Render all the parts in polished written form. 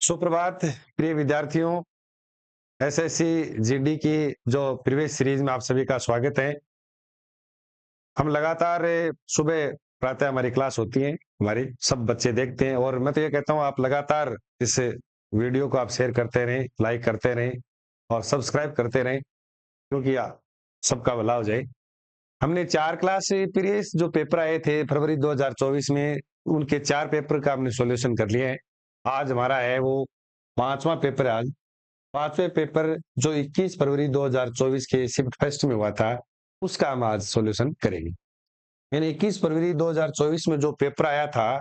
सुप्रभात प्रिय विद्यार्थियों। एसएससी जीडी की जो प्रीवियस सीरीज में आप सभी का स्वागत है। हम लगातार सुबह प्रातः हमारी क्लास होती है, हमारी सब बच्चे देखते हैं और मैं तो ये कहता हूँ आप लगातार इस वीडियो को आप शेयर करते रहें, लाइक करते रहें और सब्सक्राइब करते रहें, क्योंकि सबका भला हो जाए। हमने 4 क्लास प्रीवियस जो पेपर आए थे फरवरी 2024 में, उनके 4 पेपर का हमने सॉल्यूशन कर लिया है। आज हमारा है वो 5वां पेपर है। आज 5वें पेपर जो 21 फरवरी 2024 के शिफ्ट फर्स्ट में हुआ था, उसका हम आज सॉल्यूशन करेंगे। यानी 21 फरवरी 2024 में जो पेपर आया था,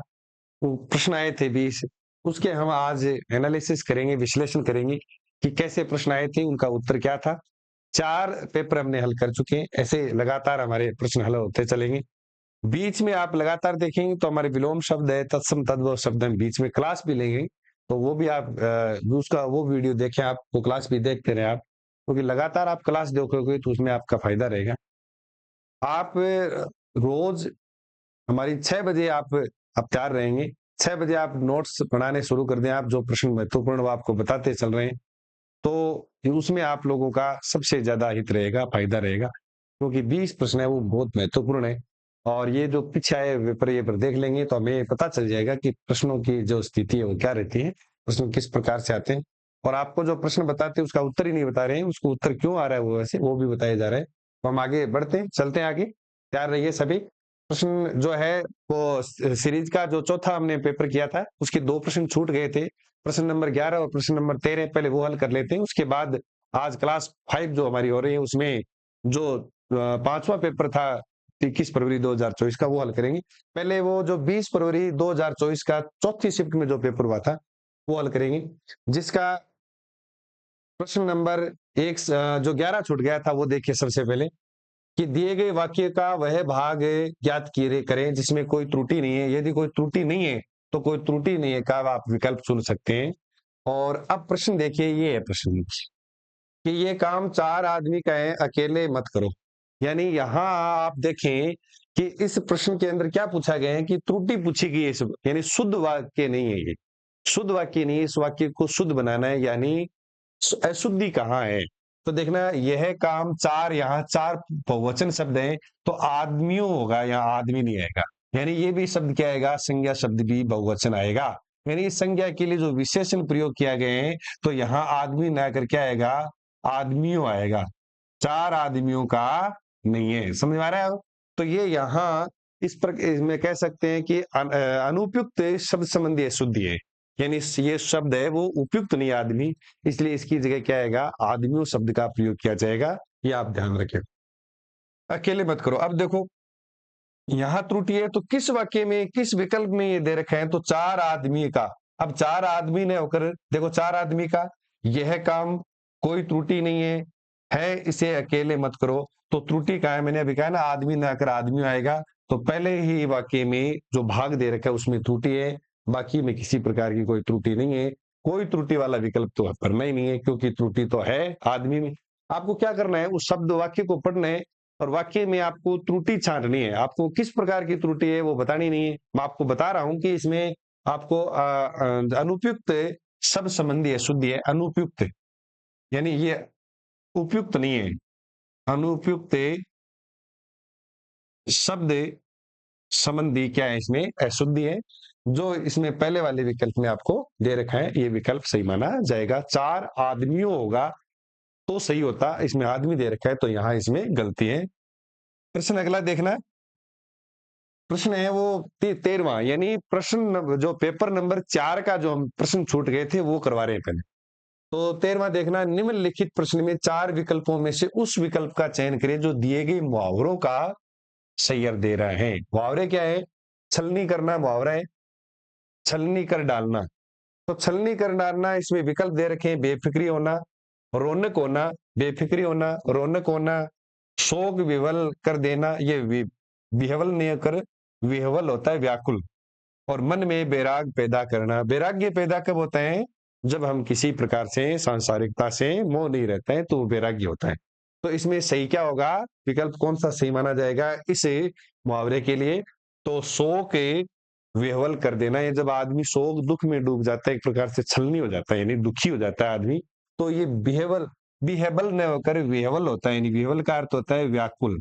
वो प्रश्न आए थे 20, उसके हम आज एनालिसिस करेंगे, विश्लेषण करेंगे कि कैसे प्रश्न आए थे, उनका उत्तर क्या था। 4 पेपर हमने हल कर चुके हैं, ऐसे लगातार हमारे प्रश्न हल होते चलेंगे। बीच में आप लगातार देखेंगे तो हमारे विलोम शब्द है, तत्सम तद्भव शब्द हम बीच में क्लास भी लेंगे, तो वो भी आप उसका वो वीडियो देखें, आप वो क्लास भी देखते रहे आप, क्योंकि लगातार आप क्लास देखोगे तो उसमें आपका फायदा रहेगा। आप रोज हमारी 6 बजे आप तैयार रहेंगे। 6 बजे आप नोट्स बनाने शुरू कर दें, आप जो प्रश्न महत्वपूर्ण वो आपको बताते चल रहे हैं, तो उसमें आप लोगों का सबसे ज्यादा हित रहेगा, फायदा रहेगा, क्योंकि 20 प्रश्न है वो बहुत महत्वपूर्ण है। और ये जो पीछे आए पेपर ये पर देख लेंगे तो हमें पता चल जाएगा कि प्रश्नों की जो स्थिति है वो क्या रहती है, प्रश्न किस प्रकार से आते हैं। और आपको जो प्रश्न बताते हैं उसका उत्तर ही नहीं बता रहे हैं, उसको उत्तर क्यों आ रहा है वो वैसे वो भी बताया जा रहा है। तो हम आगे बढ़ते हैं, चलते हैं आगे, तैयार रहिए सभी। प्रश्न जो है वो सीरीज का जो चौथा हमने पेपर किया था, उसके 2 प्रश्न छूट गए थे, प्रश्न नंबर 11 और प्रश्न नंबर 13, पहले वो हल कर लेते हैं। उसके बाद आज क्लास 5 जो हमारी हो रही है, उसमें जो 5वां पेपर था 21 फरवरी 2024 का, वो हल करेंगे। पहले वो जो 20 फरवरी 2024 का चौथी शिफ्ट में जो पेपर हुआ था, वो हल करेंगे, जिसका प्रश्न नंबर 1 जो 11 छूट गया था, वो देखिए सबसे पहले कि दिए गए वाक्य का वह भाग ज्ञात करें जिसमें कोई त्रुटि नहीं है। यदि कोई त्रुटि नहीं है तो कोई त्रुटि नहीं है का आप विकल्प चुन सकते हैं। और अब प्रश्न देखिए, ये है प्रश्न कि ये काम 4 आदमी का है, अकेले मत करो। यानी यहाँ आप देखें कि इस प्रश्न के अंदर क्या पूछा गया है कि त्रुटि पूछी गई है, यानी शुद्ध वाक्य नहीं है, ये शुद्ध वाक्य नहीं है, इस वाक्य को शुद्ध बनाना है, यानी अशुद्धि कहाँ है। तो देखना यह काम 4, यहाँ 4 बहुवचन शब्द हैं, तो आदमियों होगा, यहाँ आदमी नहीं आएगा। यानी ये भी शब्द क्या आएगा, संज्ञा शब्द भी बहुवचन आएगा। यानी इस संज्ञा के लिए जो विशेषण प्रयोग किया गए हैं, तो यहाँ आदमी ना कर क्या आएगा, आदमियों आएगा, 4 आदमियों का नहीं है। समझ में आ रहा है? तो ये यहाँ इस पर इसमें कह सकते हैं कि अनुपयुक्त शब्द संबंधी अशुद्धि है, यानी ये शब्द है वो उपयुक्त नहीं आदमी, इसलिए इसकी जगह क्या आएगा, आदमियों शब्द का प्रयोग किया जाएगा। ये आप ध्यान रखें, अकेले मत करो। अब देखो यहाँ त्रुटि है, तो किस वाक्य में, किस विकल्प में ये दे रखा है, तो 4 आदमी का। अब 4 आदमी ने होकर देखो, 4 आदमी का यह काम, कोई त्रुटि नहीं है इसे अकेले मत करो, तो त्रुटि का है, मैंने अभी कहा ना, आदमी ना आकर आदमी आएगा, तो पहले ही वाक्य में जो भाग दे रखा है उसमें त्रुटि है, बाकी में किसी प्रकार की कोई त्रुटि नहीं है। कोई त्रुटि वाला विकल्प तो करना ही नहीं है, क्योंकि त्रुटि तो है आदमी में। आपको क्या करना है, उस शब्द वाक्य को पढ़ना है और वाक्य में आपको त्रुटि छांटनी है। आपको किस प्रकार की त्रुटि है वो बतानी नहीं है, मैं आपको बता रहा हूं कि इसमें आपको अनुपयुक्त शब्द संबंधी अशुद्धि है, अनुपयुक्त, यानी ये उपयुक्त नहीं है, अनुपयुक्त शब्द संबंधी क्या है, इसमें अशुद्धि है। जो इसमें पहले वाले विकल्प में आपको दे रखा है, ये विकल्प सही माना जाएगा। 4 आदमियों होगा तो सही होता, इसमें आदमी दे रखा है तो यहाँ इसमें गलती है। प्रश्न अगला देखना, प्रश्न है वो 13वां, यानी प्रश्न जो पेपर नंबर 4 का जो हम प्रश्न छूट गए थे वो करवा रहे हैं पहले। तो 13वां देखना, निम्नलिखित प्रश्न में 4 विकल्पों में से उस विकल्प का चयन करें जो दिए गए मुहावरों का सही अर्थ दे रहा है। मुहावरे क्या है, छलनी करना मुहावरा है, छलनी कर डालना। तो छलनी कर डालना, इसमें विकल्प दे रखे हैं, बेफिक्री होना, रौनक होना, बेफिक्री होना, रौनक होना, शोक विह्वल कर देना, ये विह्वल नहीं कर विह्वल होता है व्याकुल, और मन में बैराग पैदा करना। वैराग्य पैदा कब होता है, जब हम किसी प्रकार से सांसारिकता से मोह नहीं रहते हैं, तो वो वैराग्य होता है। तो इसमें सही क्या होगा, विकल्प कौन सा सही माना जाएगा इस मुहावरे के लिए, तो शोक विह्वल कर देना, ये जब आदमी शोक दुख में डूब जाता है, एक प्रकार से छलनी हो जाता है, यानी दुखी हो जाता है आदमी, तो ये बिहेवल बिहेबल न होकर विह्वल होता है, यानी विह्वल का अर्थ होता है व्याकुल।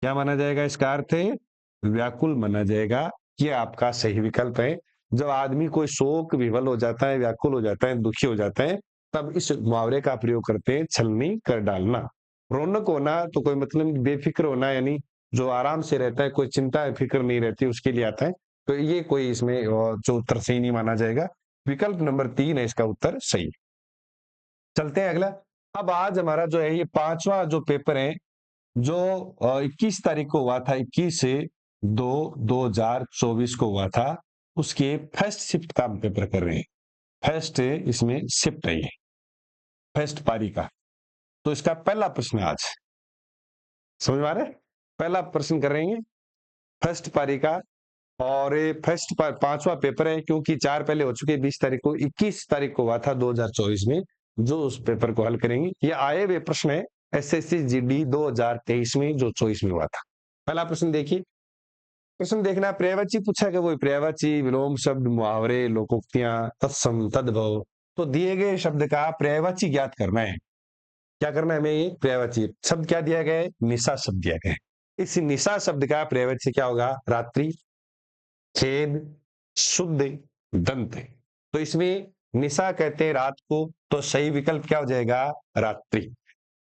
क्या माना जाएगा? इसका अर्थ है व्याकुल माना जाएगा। ये आपका सही विकल्प है। जब आदमी कोई शोक विह्वल हो जाता है, व्याकुल हो जाता है, दुखी हो जाता है, तब इस मुहावरे का प्रयोग करते हैं, छलनी कर डालना। रौनक होना तो कोई मतलब बेफिक्र होना, यानी जो आराम से रहता है, कोई चिंता फिक्र नहीं रहती, उसके लिए आता है। तो ये कोई इसमें जो उत्तर सही नहीं माना जाएगा। विकल्प नंबर 3 है इसका उत्तर सही। चलते हैं अगला। अब आज हमारा जो है ये 5वां जो पेपर है, जो 21 तारीख को हुआ था, 21/2/2024 को हुआ था, उसके फर्स्ट शिफ्ट का हम पेपर कर रहे हैं। फर्स्ट इसमें शिफ्ट है, ये फर्स्ट पारी का। तो इसका पहला प्रश्न आज समझ में आ रहा है? पहला प्रश्न कर रहे हैं फर्स्ट पारी का, और ये फर्स्ट 5वां पेपर है, क्योंकि 4 पहले हो चुके, 20 तारीख को, 21 तारीख को हुआ था 2024 में, जो उस पेपर को हल करेंगे। ये आए हुए प्रश्न है एसएससी जीडी 2023 में, जो 24 में हुआ था। पहला प्रश्न देखिए। प्रश्न देखना, पर्यायवाची पूछा गया, वो पर्यायवाची, विलोम शब्द, मुहावरे, लोकोक्तियां, तत्सम, तद्भव। तो दिए गए शब्द का पर्यायवाची ज्ञात करना है। क्या करना है हमें? ये पर्यायवाची शब्द क्या दिया गया है? निशा शब्द दिया गया है। इस निशा शब्द का पर्यायवाची क्या होगा? रात्रि, खेद, शुद्ध, दंत। तो इसमें निशा कहते हैं रात को, तो सही विकल्प क्या हो जाएगा? रात्रि।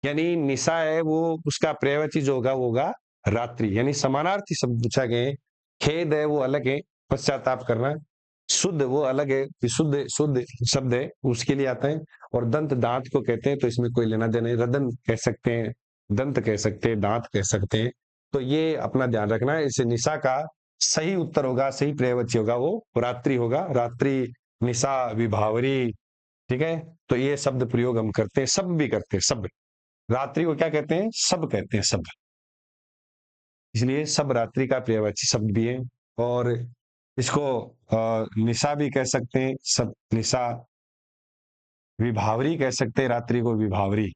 यानी निशा है वो, उसका पर्यायवाची जो होगा वो होगा रात्रि, यानी समानार्थी शब्द पूछा गए। खेद है वो अलग है, पश्चाताप करना। शुद्ध वो अलग है, विशुद्ध शुद्ध शब्द है, उसके लिए आता है। और दंत दांत को कहते हैं, तो इसमें कोई लेना देना नहीं। रदन कह सकते हैं, दंत कह सकते हैं, दांत कह सकते हैं। तो ये अपना ध्यान रखना है। इस निशा का सही उत्तर होगा, सही पर्यायवाची होगा वो रात्रि होगा। रात्रि, निशा, विभावरी, ठीक है। तो ये शब्द प्रयोग हम करते हैं, सब भी करते हैं, सब। रात्रि को क्या कहते हैं? सब कहते हैं, सब। इसलिए सब रात्रि का पर्यायवाची शब्द भी है। और इसको निशा भी कह सकते हैं, सब निशा। विभावरी कह सकते हैं रात्रि को, विभावरी।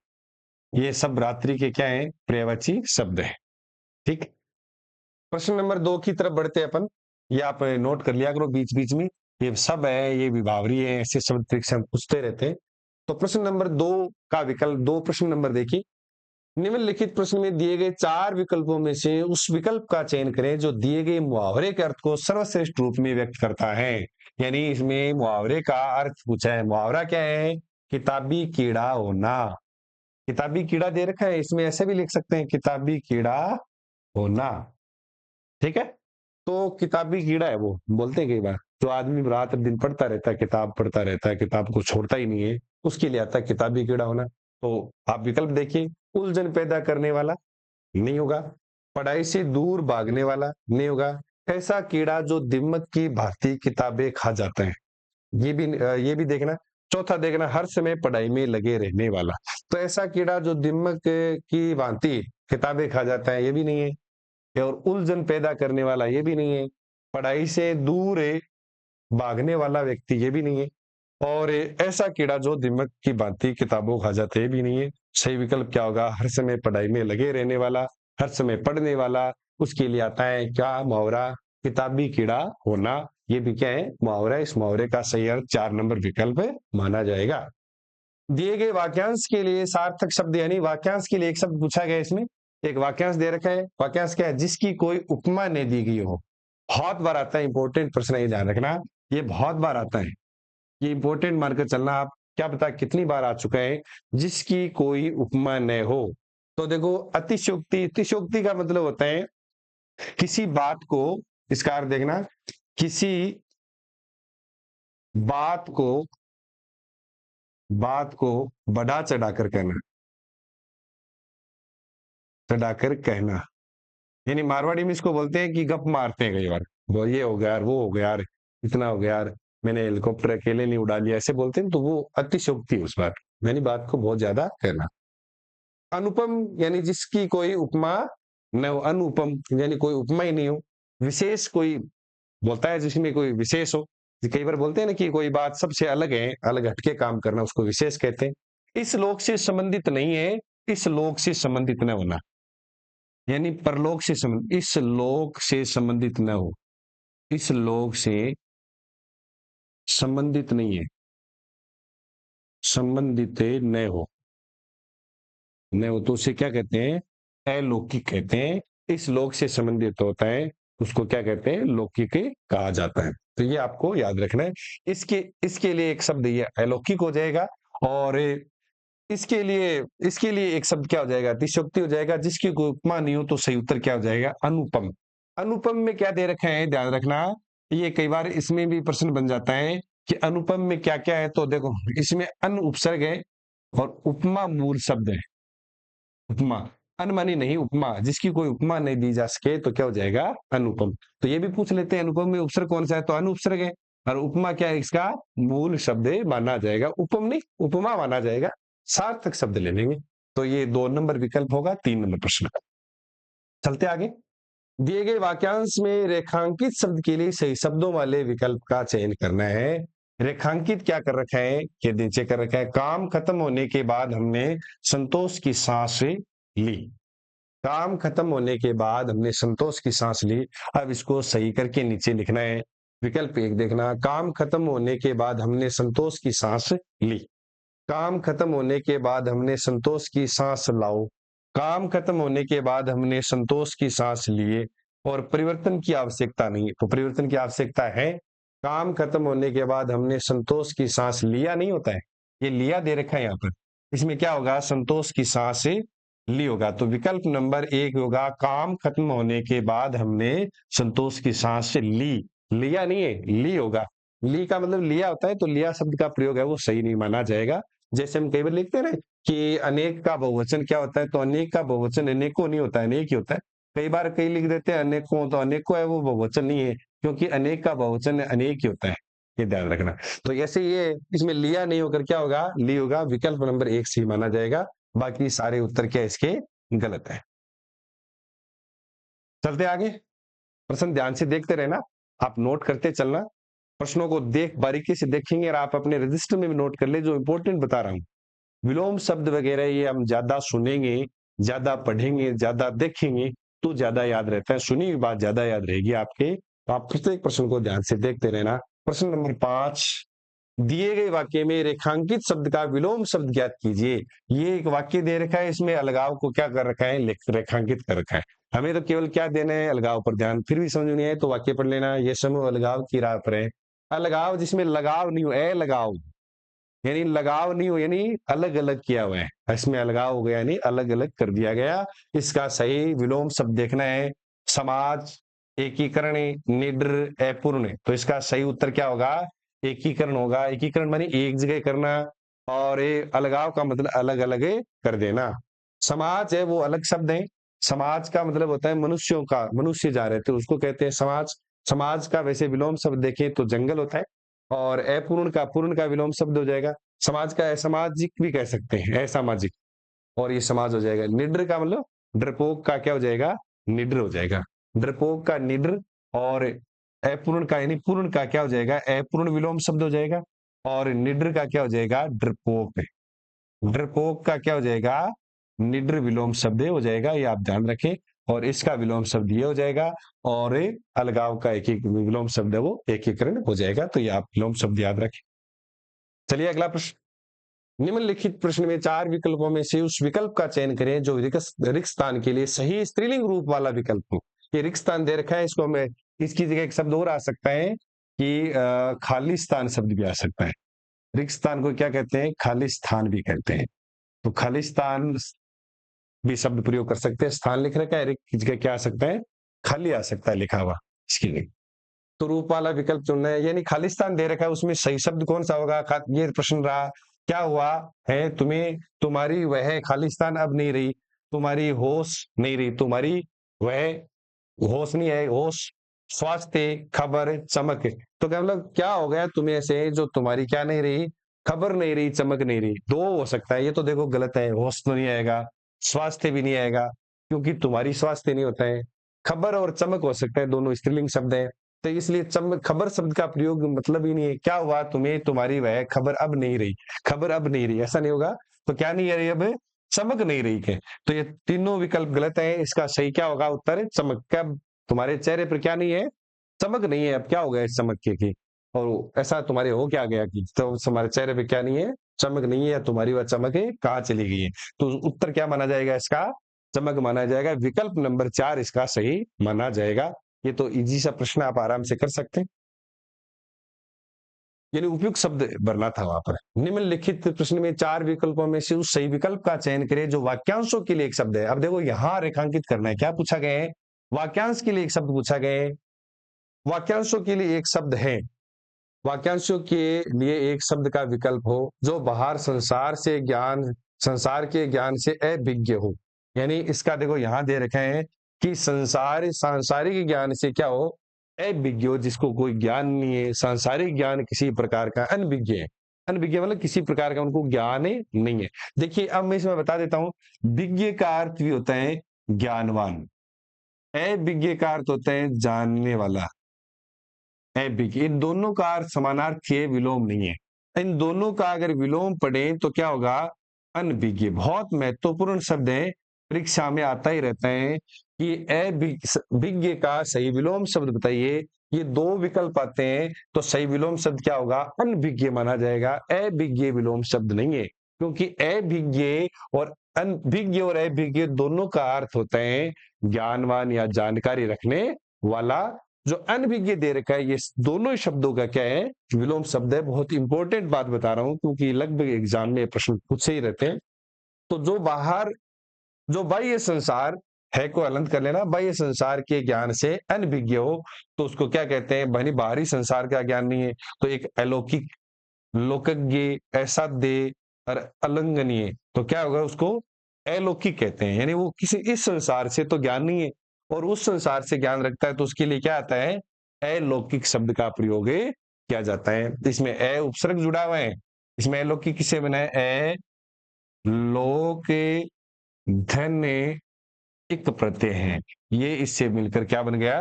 ये सब रात्रि के क्या है? पर्यायवाची शब्द है। ठीक। प्रश्न नंबर 2 की तरफ बढ़ते हैं अपन। ये आप नोट कर लिया करो बीच बीच में। ये सब है, ये विभावरी है, ऐसे शब्द परीक्षा में पूछते रहते हैं। तो प्रश्न नंबर 2 का विकल्प, 2 प्रश्न नंबर देखिए। निम्नलिखित प्रश्न में दिए गए 4 विकल्पों में से उस विकल्प का चयन करें जो दिए गए मुहावरे के अर्थ को सर्वश्रेष्ठ रूप में व्यक्त करता है। यानी इसमें मुहावरे का अर्थ पूछा है। मुहावरा क्या है? किताबी कीड़ा होना। किताबी कीड़ा दे रखा है, इसमें ऐसे भी लिख सकते हैं, किताबी कीड़ा होना। ठीक है। तो किताबी कीड़ा है वो, बोलते हैं कई बार, जो आदमी रात दिन पढ़ता रहता है, किताब पढ़ता रहता है, किताब को छोड़ता ही नहीं है, उसके लिए आता है किताबी कीड़ा होना। तो आप विकल्प देखिए। उलझन पैदा करने वाला नहीं होगा। पढ़ाई से दूर भागने वाला नहीं होगा। ऐसा कीड़ा जो दिमक की भांति किताबें खा जाता है, ये भी देखना। चौथा देखना, हर समय पढ़ाई में लगे रहने वाला। तो ऐसा कीड़ा जो दिमक की भांति किताबें खा जाता है, ये भी नहीं है। और उलझन पैदा करने वाला, ये भी नहीं है। पढ़ाई से दूर भागने वाला व्यक्ति, ये भी नहीं है। और ऐसा कीड़ा जो दिमाग की भांति किताबों खा जाते, ये भी नहीं है। सही विकल्प क्या होगा? हर समय पढ़ाई में लगे रहने वाला, हर समय पढ़ने वाला। उसके लिए आता है क्या? मुहावरा, किताबी कीड़ा होना। ये भी क्या है? मुहावरा। इस मुहावरे का सही अर्थ 4 नंबर विकल्प माना जाएगा। दिए गए वाक्यांश के लिए सार्थक शब्द, यानी वाक्यांश के लिए एक शब्द पूछा गया इसमें। एक वाक्यांश दे रखा है। वाक्यांश क्या है? जिसकी कोई उपमा नहीं दी गई हो। बहुत बार आता है, इंपॉर्टेंट प्रश्न है, ये ध्यान रखना। ये बहुत बार आता है, ये इंपॉर्टेंट मानकर चलना। आप क्या पता कितनी बार आ चुका है, जिसकी कोई उपमा न हो। तो देखो, अतिशयोक्ति, अतिशयोक्ति का मतलब होता है किसी बात को, इसका अर्थ देखना, किसी बात को बढ़ा चढ़ाकर कहना, चढ़ाकर कहना। यानी मारवाड़ी में इसको बोलते हैं कि गप मारते हैं कई बार, वो ये हो गया यार, वो हो गया यार, इतना हो गया यार, मैंने हेलीकॉप्टर अकेले नहीं उड़ा लिया, ऐसे बोलते हैं, तो वो अतिशयोक्ति है उस बात, यानी बात को बहुत ज्यादा कहना। अनुपम, यानी जिसकी कोई उपमा न हो। अनुपम यानी कोई उपमा ही नहीं हो। विशेष, कोई बोलता है जिसमें कोई विशेष हो। कई बार बोलते हैं ना कि कोई बात सबसे अलग है, अलग हटके काम करना, उसको विशेष कहते हैं। इस लोक से संबंधित नहीं है, इस लोक से संबंधित न होना, यानी परलोक से संबंधित, इस लोक से संबंधित न हो। इस लोग से संबंधित नहीं है, संबंधित न हो, न हो तो उसे क्या कहते हैं, अलौकिक कहते हैं। इस लोक से संबंधित होता है उसको क्या कहते हैं, लौकिक कहा जाता है। तो ये आपको याद रखना है। इसके इसके लिए एक शब्द ये अलौकिक हो जाएगा, और इसके लिए एक शब्द क्या हो जाएगा, अतिशयोक्ति हो जाएगा। जिसकी कोई उपमा नहीं हो तो सही उत्तर क्या हो जाएगा, अनुपम। अनुपम में क्या दे रखा है, ध्यान रखना। ये कई बार इसमें भी प्रश्न बन जाता है कि अनुपम में क्या क्या है। तो देखो, इसमें अन उपसर्ग है और उपमा मूल शब्द है। उपमा, अनमानी नहीं, उपमा, जिसकी कोई उपमा नहीं दी जा सके तो क्या हो जाएगा, अनुपम। तो ये भी पूछ लेते हैं अनुपम में उपसर्ग कौन सा है, तो अनुपसर्ग है। और उपमा क्या है, इसका मूल शब्द माना जाएगा, उपम नहीं उपमा माना जाएगा। सार्थक शब्द ले लेंगे। तो ये 2 नंबर विकल्प होगा 3 नंबर प्रश्न का। चलते आगे। दिए गए वाक्यांश में रेखांकित शब्द के लिए सही शब्दों वाले विकल्प का चयन करना है। रेखांकित क्या कर रखा है कि नीचे कर रखा है, काम खत्म होने के बाद हमने संतोष की सांस ली। काम खत्म होने के बाद हमने संतोष की सांस ली। अब इसको सही करके नीचे लिखना है। विकल्प 1 देखना, काम खत्म होने के बाद हमने संतोष की सांस ली। काम खत्म होने के बाद हमने संतोष की सांस लाओ। काम खत्म होने के बाद हमने संतोष की सांस लिए और परिवर्तन की आवश्यकता नहीं है। तो परिवर्तन की आवश्यकता है। काम खत्म होने के बाद हमने संतोष की सांस लिया नहीं होता है, ये लिया दे रखा है यहाँ पर। इसमें क्या होगा, संतोष की सांस ली होगा। तो विकल्प नंबर 1 होगा, काम खत्म होने के बाद हमने संतोष की सांस ली। लिया नहीं है, ली होगा। ली का मतलब लिया होता है, तो लिया शब्द का प्रयोग है वो सही नहीं माना जाएगा। जैसे हम कई बार लिखते हैं ना कि अनेक का बहुवचन क्या होता है, तो अनेक का बहुवचन अनेकों नहीं होता है, अनेक ही होता है। कई बार कई लिख देते हैं अनेकों, तो अनेकों है वो बहुवचन नहीं है, क्योंकि अनेक का बहुवचन अनेक ही होता है। ये ध्यान रखना। तो ऐसे ये इसमें लिया नहीं होकर क्या होगा, ली होगा। विकल्प नंबर 1 सही माना जाएगा। बाकी सारे उत्तर क्या इसके गलत है। चलते आगे। प्रश्न ध्यान से देखते रहना, आप नोट करते चलना। प्रश्नों को देख बारीकी से देखेंगे और आप अपने रजिस्टर में भी नोट कर ले जो इंपॉर्टेंट बता रहा हूं। विलोम शब्द वगैरह ये हम ज्यादा सुनेंगे, ज्यादा पढ़ेंगे, ज्यादा देखेंगे तो ज्यादा याद रहता है। सुनी हुई बात ज्यादा याद रहेगी आपके। तो आप प्रत्येक प्रश्न को ध्यान से देखते रहना। प्रश्न नंबर 5, दिए गए वाक्य में रेखांकित शब्द का विलोम शब्द ज्ञात कीजिए। ये एक वाक्य दे रखा है, इसमें अलगाव को क्या कर रखा है, रेखांकित कर रखा है। हमें तो केवल क्या देना है, अलगाव पर ध्यान। फिर भी समझ नहीं आए तो वाक्य पढ़ लेना। ये समूह अलगाव की राह पर है। अलगाव जिसमें लगाव नहीं हो, लगाव यानी लगाव नहीं हो, यानी अलग अलग किया हुआ है। इसमें अलगाव हो गया यानी अलग अलग कर दिया गया। इसका सही विलोम शब्द देखना है, समाज, एकीकरण, निड्र, अपूर्ण। तो इसका सही उत्तर क्या होगा, एकीकरण होगा। एकीकरण मानी एक जगह करना, और ये अलगाव का मतलब अलग अलग कर देना। समाज है वो अलग शब्द है। समाज का मतलब होता है मनुष्यों का, मनुष्य जा रहे थे उसको कहते हैं समाज। समाज का वैसे विलोम शब्द देखें तो जंगल होता है। और अपूर्ण का, पूर्ण का विलोम शब्द हो जाएगा समाज का, असामाजिक भी कह सकते हैं, असामाजिक। और ये समाज हो जाएगा। निड्र का मतलब डरपोक का क्या हो जाएगा, निड्र हो जाएगा। डरपोक का निड्र। और अपूर्ण का यानी पूर्ण का क्या हो जाएगा, अपूर्ण विलोम शब्द हो जाएगा। और निड्र का क्या हो जाएगा, डरपोक। डरपोक का क्या हो जाएगा, निड्र विलोम शब्द हो जाएगा, ये आप ध्यान रखें। और इसका विलोम शब्द ये हो जाएगा। और अलगाव का एक एक विलोम शब्द है वो एकीकरण हो जाएगा। तो ये आप विलोम शब्द याद रखें। चलिए अगला प्रश्न। निम्नलिखित प्रश्न में 4 विकल्पों में से उस विकल्प का चयन करें जो रिक्त स्थान के लिए सही स्त्रीलिंग रूप वाला विकल्प हो। ये रिक्त स्थान दे रखा है, इसको हमें इसकी जगह एक शब्द और आ सकता है कि खाली स्थान शब्द भी आ सकता है। रिक्त स्थान को क्या कहते हैं, खाली स्थान भी कहते हैं। तो खाली स्थान भी शब्द प्रयोग कर सकते हैं। स्थान लिख रखा है, रिक्त की जगह क्या आ सकता है, खाली आ सकता है लिखा हुआ इसके लिए। तो रूप वाला विकल्प चुनना है, यानी खालिस्तान दे रखा है उसमें सही शब्द कौन सा होगा। ये प्रश्न रहा, क्या हुआ है तुम्हें, तुम्हारी वह खालिस्तान अब नहीं रही, तुम्हारी होश नहीं रही, तुम्हारी वह होश नहीं है, होश, स्वास्थ्य, खबर, चमक। तो क्या मतलब क्या हो गया तुम्हें ऐसे जो तुम्हारी क्या नहीं रही, खबर नहीं रही, चमक नहीं रही। दो हो सकता है, ये तो देखो गलत है। होश तो नहीं आएगा, स्वास्थ्य भी नहीं आएगा, क्योंकि तुम्हारी स्वास्थ्य नहीं होता है। खबर और चमक हो सकता है, दोनों स्त्रीलिंग शब्द है। तो इसलिए खबर शब्द का प्रयोग मतलब ही नहीं है। क्या हुआ तुम्हें, तुम्हारी वह खबर अब नहीं रही, खबर अब नहीं रही, ऐसा नहीं होगा। तो क्या नहीं रही, अब चमक नहीं रही के। तो ये तीनों विकल्प गलत है। इसका सही क्या होगा उत्तर, चमक। क्या तुम्हारे चेहरे पर क्या नहीं है, चमक नहीं है, अब क्या हो गया इस चमक के की? और ऐसा तुम्हारे हो क्या गया कि तो तुम्हारे चेहरे पे क्या नहीं है? चमक नहीं है, तुम्हारी वह चमक है कहाँ चली गई है? तो उत्तर क्या माना जाएगा इसका? चमक माना जाएगा। विकल्प नंबर 4 इसका सही माना जाएगा। ये तो इजी सा प्रश्न, आप आराम से कर सकते हैं। यानी उपयुक्त शब्द भरना था वहां पर। निम्नलिखित प्रश्न में 4 विकल्पों में से उस सही विकल्प का चयन करें जो वाक्यांशों के लिए एक शब्द है। अब देखो यहां रेखांकित करना है, क्या पूछा गया है? वाक्यांश के लिए एक शब्द पूछा गया है। वाक्यांशों के लिए एक शब्द है। वाक्यांशों के लिए एक शब्द का विकल्प हो जो बाहर संसार के ज्ञान से अभिज्ञ हो। यानी इसका देखो यहां दे रखे हैं कि सांसारिक ज्ञान से क्या हो? अभिज्ञ हो, जिसको कोई ज्ञान नहीं है, सांसारिक ज्ञान किसी प्रकार का अनभिज्ञ है। अनभिज्ञ मतलब किसी प्रकार का उनको ज्ञान नहीं है। देखिए अब मैं इसमें बता देता हूं, विज्ञ का अर्थ भी होता है ज्ञानवान, अभिज्ञ का अर्थ होता है जानने वाला। अभिज्ञ, इन दोनों का अर्थ समानार्थी है, विलोम नहीं है। इन दोनों का अगर विलोम पढ़े तो क्या होगा? अनभिज्ञ। बहुत महत्वपूर्ण शब्द है, परीक्षा में आता ही रहता है कि अभिज्ञ का सही विलोम शब्द बताइए। ये दो विकल्प आते हैं तो सही विलोम शब्द क्या होगा? अनभिज्ञ माना जाएगा, अभिज्ञ विलोम शब्द नहीं है। क्योंकि अभिज्ञ और अनभिज्ञ और अभिज्ञ दोनों का अर्थ होता है ज्ञानवान या जानकारी रखने वाला। जो अनभिज्ञ दे रखा है, ये दोनों ही शब्दों का क्या है? विलोम शब्द है। बहुत इंपॉर्टेंट बात बता रहा हूं क्योंकि लगभग एग्जाम में प्रश्न पूछे ही रहते हैं। तो जो बाह्य संसार है को अलग कर लेना, बाह्य संसार के ज्ञान से अनभिज्ञ हो तो उसको क्या कहते हैं? बनी बाहरी संसार का ज्ञान नहीं है तो एक अलौकिक, लोकज्ञ, असाध्य और अलंघनीय, तो क्या होगा? उसको अलौकिक कहते हैं। यानी वो किसी इस संसार से तो ज्ञान नहीं है और उस संसार से ज्ञान रखता है तो उसके लिए क्या आता है? अलौकिक शब्द का प्रयोग किया जाता है। इसमें अ उपसर्ग जुड़ा हुआ है। इसमें अलौकिक किससे बना है? लोक धन एक प्रत्यय है, ये इससे मिलकर क्या बन गया?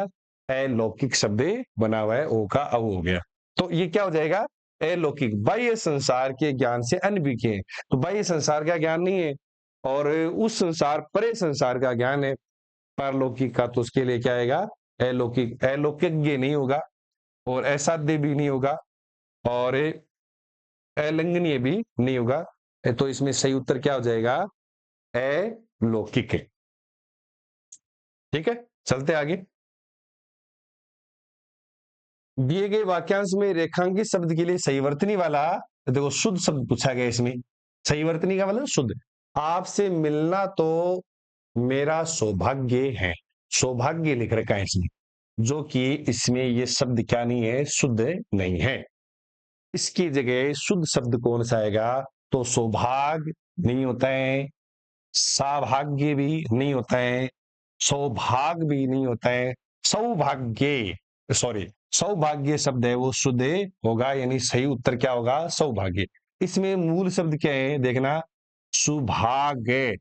अलौकिक शब्द बना हुआ है, ओ का औ हो गया। तो ये क्या हो जाएगा? अलौकिक। बाह्य संसार के ज्ञान से अनभिज्ञ है, तो बाह्य संसार का ज्ञान नहीं है और उस संसार परे संसार का ज्ञान है पारलौकिक का, तो उसके लिए क्या आएगा? अलौकिक। अलौकिज्ञ नहीं होगा और असाध्य भी नहीं होगा और अलंघनीय भी नहीं होगा। तो इसमें सही उत्तर क्या हो जाएगा? अलौकिक है। ठीक है, चलते आगे। दिए गए वाक्यांश में रेखांकित शब्द के लिए सहीवर्तनी वाला, देखो शुद्ध शब्द पूछा गया इसमें। सहीवर्तनी का मतलब शुद्ध। आपसे मिलना तो मेरा सौभाग्य है, सौभाग्य लिख रखा है इसमें, जो कि इसमें ये शब्द क्या नहीं है? शुद्ध नहीं है। इसकी जगह शुद्ध शब्द कौन सा आएगा? तो सौभाग्य नहीं होता है, सौभाग्य भी नहीं होता है, सौभाग्य भी नहीं होता है, सौभाग्य, सॉरी, सौभाग्य शब्द है वो शुद्ध होगा। यानी सही उत्तर क्या होगा? सौभाग्य। इसमें मूल शब्द क्या है देखना? सुभाग्य।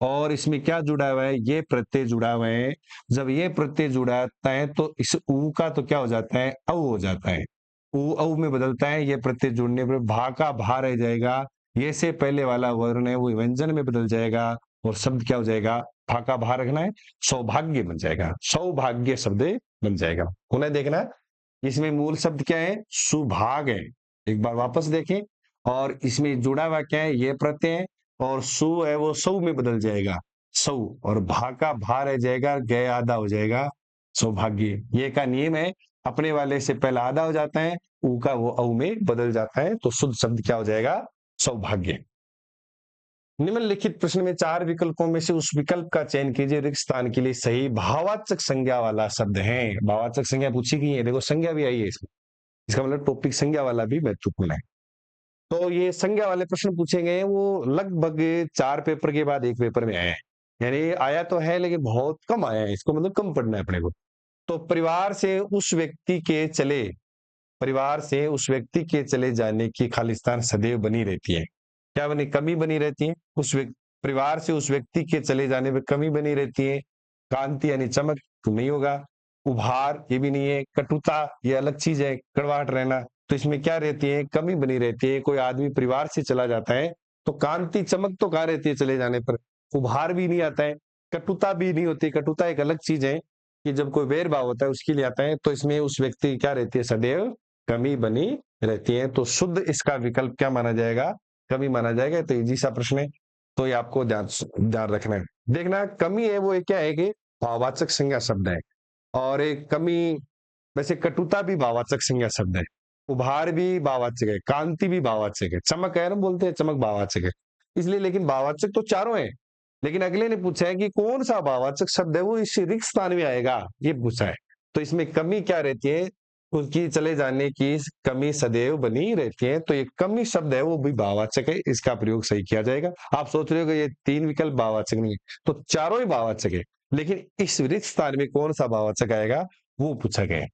और इसमें क्या जुड़ा हुआ है? ये प्रत्यय जुड़ा हुआ है। जब ये प्रत्यय जुड़ाता है तो इस ऊ का तो क्या हो जाता है? औ हो जाता है। ऊ औ में बदलता है। ये प्रत्यय जुड़ने पर भा का भा रह जाएगा। ये से पहले वाला वर्ण है वो व्यंजन में बदल जाएगा और शब्द क्या हो जाएगा? भा का भा रखना है, सौभाग्य बन जाएगा, सौभाग्य शब्द बन जाएगा। उन्हें देखना इसमें मूल शब्द क्या है? सुभाग है। एक बार वापस देखें। और इसमें जुड़ा हुआ क्या है? ये प्रत्यय है और सु है वो सौ में बदल जाएगा, सौ, और भा का भा रह जाएगा, गय आधा हो जाएगा, सौभाग्य। ये का नियम है, अपने वाले से पहला आधा हो जाता है, ऊ का वो औ में बदल जाता है, तो शुद्ध शब्द क्या हो जाएगा? सौभाग्य। निम्नलिखित प्रश्न में 4 विकल्पों में से उस विकल्प का चयन कीजिए रिक्त स्थान के लिए सही भाववाचक संज्ञा वाला शब्द है। भाववाचक संज्ञा पूछी गई है, देखो संज्ञा भी आई है इसमें, इसका मतलब टॉपिक संज्ञा वाला भी महत्वपूर्ण है। तो ये संज्ञा वाले प्रश्न पूछे गए हैं, वो लगभग 4 पेपर के बाद एक पेपर में आए हैं। यानी आया तो है लेकिन बहुत कम आया है, इसको मतलब कम पढ़ना है अपने को। तो परिवार से उस व्यक्ति के चले जाने की खालिस्तान सदैव बनी रहती है। क्या बनी? कमी बनी रहती है। परिवार से उस व्यक्ति के चले जाने पर कमी बनी रहती है। कांति यानी चमक तो नहीं होगा। उभार ये भी नहीं है। कटुता ये अलग चीज है, कड़वाहट रहना। तो इसमें क्या रहती है? कमी बनी रहती है। कोई आदमी परिवार से चला जाता है तो कांति चमक तो कहाँ रहती है चले जाने पर? उभार भी नहीं आता है, कटुता भी नहीं होती। कटुता एक अलग चीज है कि जब कोई वैर भाव होता है उसके लिए आता है, तो इसमें उस व्यक्ति की क्या रहती है, सदैव कमी बनी रहती है। तो शुद्ध इसका विकल्प क्या माना जाएगा, कमी माना जाएगा। तो इजी सा प्रश्न है, तो ये आपको ध्यान ध्यान रखना है। देखना, कमी है वो एक क्या है कि भाववाचक संज्ञा शब्द है, और एक कमी, वैसे कटुता भी भाववाचक संज्ञा शब्द है, उभार भी भाववाचक है, कांति भी भाववाचक है, चमक है ना, बोलते हैं चमक भाववाचक है, इसलिए। लेकिन भाववाचक तो चारों हैं, लेकिन अगले ने पूछा है कि कौन सा भाववाचक शब्द है वो इस रिक्त स्थान में आएगा, ये पूछा है। तो इसमें कमी क्या रहती है, उसकी चले जाने की कमी सदैव बनी रहती है। तो ये कमी शब्द है वो भी भाववाचक है, इसका प्रयोग सही किया जाएगा। आप सोच रहे हो कि ये तीन विकल्प भाववाचक नहीं है, तो चारों ही भाववाचक है, लेकिन इस रिक्त स्थान में कौन सा भाववाचक आएगा वो पूछा गया है।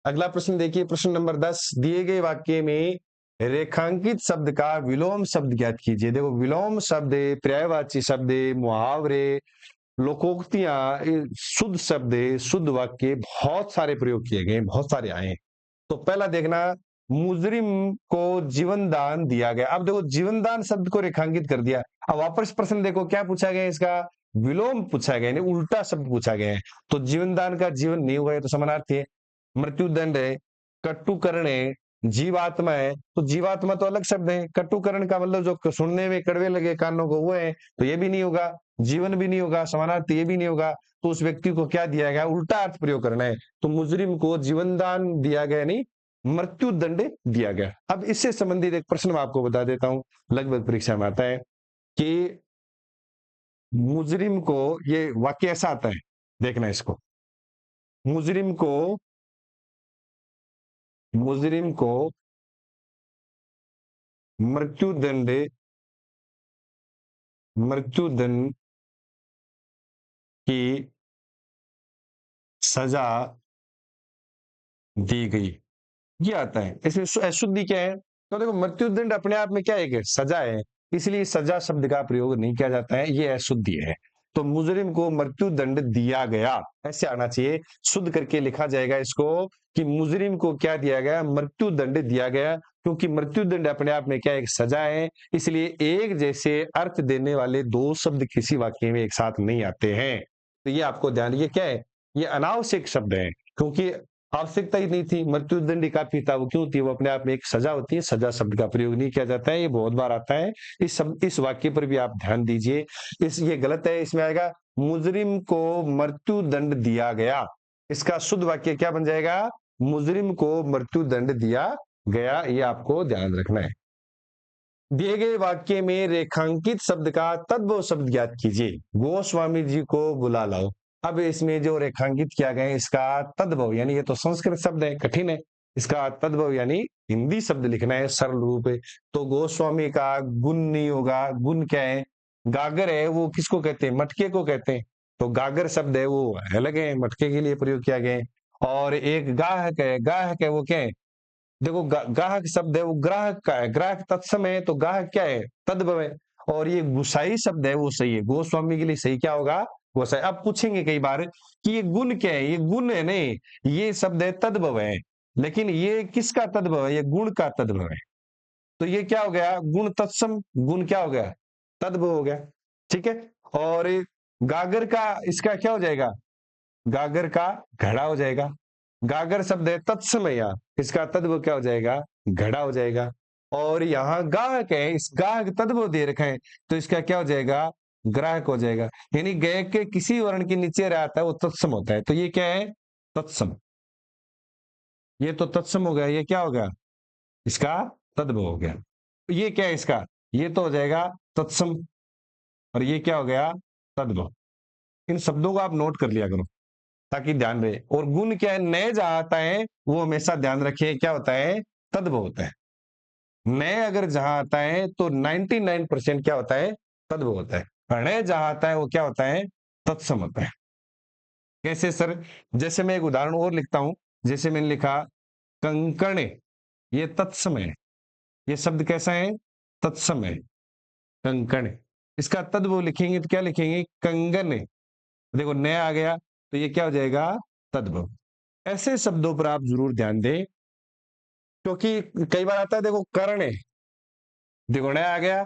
अगला प्रश्न देखिए, प्रश्न नंबर 10, दिए गए वाक्य में रेखांकित शब्द का विलोम शब्द ज्ञात कीजिए। देखो, विलोम शब्द, पर्यायवाची शब्द, मुहावरे, लोकोक्तियां, शुद्ध शब्द, शुद्ध वाक्य, बहुत सारे प्रयोग किए गए, बहुत सारे आए हैं। तो पहला देखना, मुजरिम को जीवन दान दिया गया। अब देखो, जीवन दान शब्द को रेखांकित कर दिया। अब वापस प्रश्न देखो क्या पूछा गया, इसका विलोम पूछा गया, यानी उल्टा शब्द पूछा गया है। तो जीवन दान का जीवन नहीं हुआ है, तो समानार्थी है। मृत्युदंड है, कटुकरण है, जीवात्मा है, तो जीवात्मा तो अलग शब्द है। कटुकरण का मतलब जो सुनने में कड़वे लगे कानों को, वो है, तो ये भी नहीं होगा। जीवन भी नहीं होगा, समानार्थी ये भी नहीं होगा। तो उस व्यक्ति को क्या दिया गया, उल्टा अर्थ प्रयोग करना है। तो मुजरिम को जीवन दान दिया गया, नहीं मृत्यु दंड दिया गया। अब इससे संबंधित एक प्रश्न मैं आपको बता देता हूं, लगभग परीक्षा में आता है कि मुजरिम को, ये वाक्य ऐसा आता है, देखना इसको, मुजरिम को, मुजरिम को मृत्युदंड, मृत्युदंड की सजा दी गई, ये आता है। इसमें अशुद्धि क्या है, तो देखो मृत्युदंड अपने आप में क्या है कि सजा है, इसलिए सजा शब्द का प्रयोग नहीं किया जाता है, ये अशुद्धि है। तो मुजरिम को मृत्युदंड दिया गया, ऐसे आना चाहिए, शुद्ध करके लिखा जाएगा इसको कि मुजरिम को क्या दिया गया, मृत्युदंड दिया गया। क्योंकि मृत्युदंड अपने आप में क्या एक सजा है, इसलिए एक जैसे अर्थ देने वाले दो शब्द किसी वाक्य में एक साथ नहीं आते हैं। तो ये आपको ध्यान, ये क्या है, ये अनावश्यक शब्द है, क्योंकि आवश्यकता ही नहीं थी। मृत्युदंड काफी था, वो क्यों थी, वो अपने आप में एक सजा होती है, सजा शब्द का प्रयोग नहीं किया जाता है, ये बहुत बार आता है। इस वाक्य पर भी आप ध्यान दीजिए, ये गलत है। इसमें आएगा मुजरिम को मृत्युदंड दिया गया, इसका शुद्ध वाक्य क्या बन जाएगा, मुजरिम को मृत्युदंड दिया गया, ये आपको ध्यान रखना है। दिए गए वाक्य में रेखांकित शब्द का तद्भव शब्द ज्ञात कीजिए। गोस्वामी जी को बुला लाओ। अब इसमें जो रेखांकित किया गया है, इसका तद्भव, यानी ये तो संस्कृत शब्द है, कठिन है, इसका तद्भव यानी हिंदी शब्द लिखना है, सरल रूप है। तो गोस्वामी का गुण नहीं होगा, गुण क्या है, गागर है, वो किसको कहते हैं, मटके को कहते हैं। तो गागर शब्द है वो अलग है, मटके के लिए प्रयोग किया गया है। और एक गाहक है, गाहक है वो क्या है, देखो गाहक शब्द है वो ग्राहक का है, ग्राहक तत्सम है, तो गाहक क्या है, तद्भव है। और ये गुसाई शब्द है वो सही है, गोस्वामी के लिए सही क्या होगा, गोसाई। अब पूछेंगे कई बार कि ये गुण क्या है, ये गुण है नहीं, ये शब्द है तद्भव है, लेकिन ये किसका तद्भव है, ये गुण का तद्भव है। तो ये क्या हो गया, गुण तत्सम, गुण क्या हो गया, तद्भव हो गया, ठीक है। और गागर का, इसका क्या हो जाएगा, गागर का घड़ा हो जाएगा। गागर शब्द है तत्समय, इसका तद्भव क्या हो जाएगा, घड़ा हो जाएगा। और यहाँ गाहक है, इस गाहक तद्भव दे रखा है, तो इसका क्या हो जाएगा, ग्राहक हो जाएगा। यानी गय के किसी वर्ण के नीचे रहता है वो तत्सम होता है, तो ये क्या है, तत्सम। ये तो तत्सम हो गया, ये क्या हो गया, इसका तद्भव हो गया। तो ये क्या है इसका, ये तो हो जाएगा तत्सम, और ये क्या हो गया, तद्भव। इन शब्दों को आप नोट कर लिया करो ताकि ध्यान रहे। और गुण क्या है, नए जहां आता है वो हमेशा ध्यान रखिए क्या होता है, तद्भव होता है। नए अगर जहां आता है तो 99% क्या होता है, तद्भव होता है। और नए जहां आता है वो क्या होता है, तत्सम होता है। कैसे सर, जैसे मैं एक उदाहरण और लिखता हूं, जैसे मैंने लिखा कंकण, ये तत्सम है, ये शब्द कैसा है, तत्सम है, कंकण। इसका तद्भव लिखेंगे तो क्या लिखेंगे, कंगन। देखो नया आ गया, तो ये क्या हो जाएगा, तद्भव। ऐसे शब्दों पर आप जरूर ध्यान दें, क्योंकि कई बार आता है, देखो कर्ण है, देखो नया आ गया,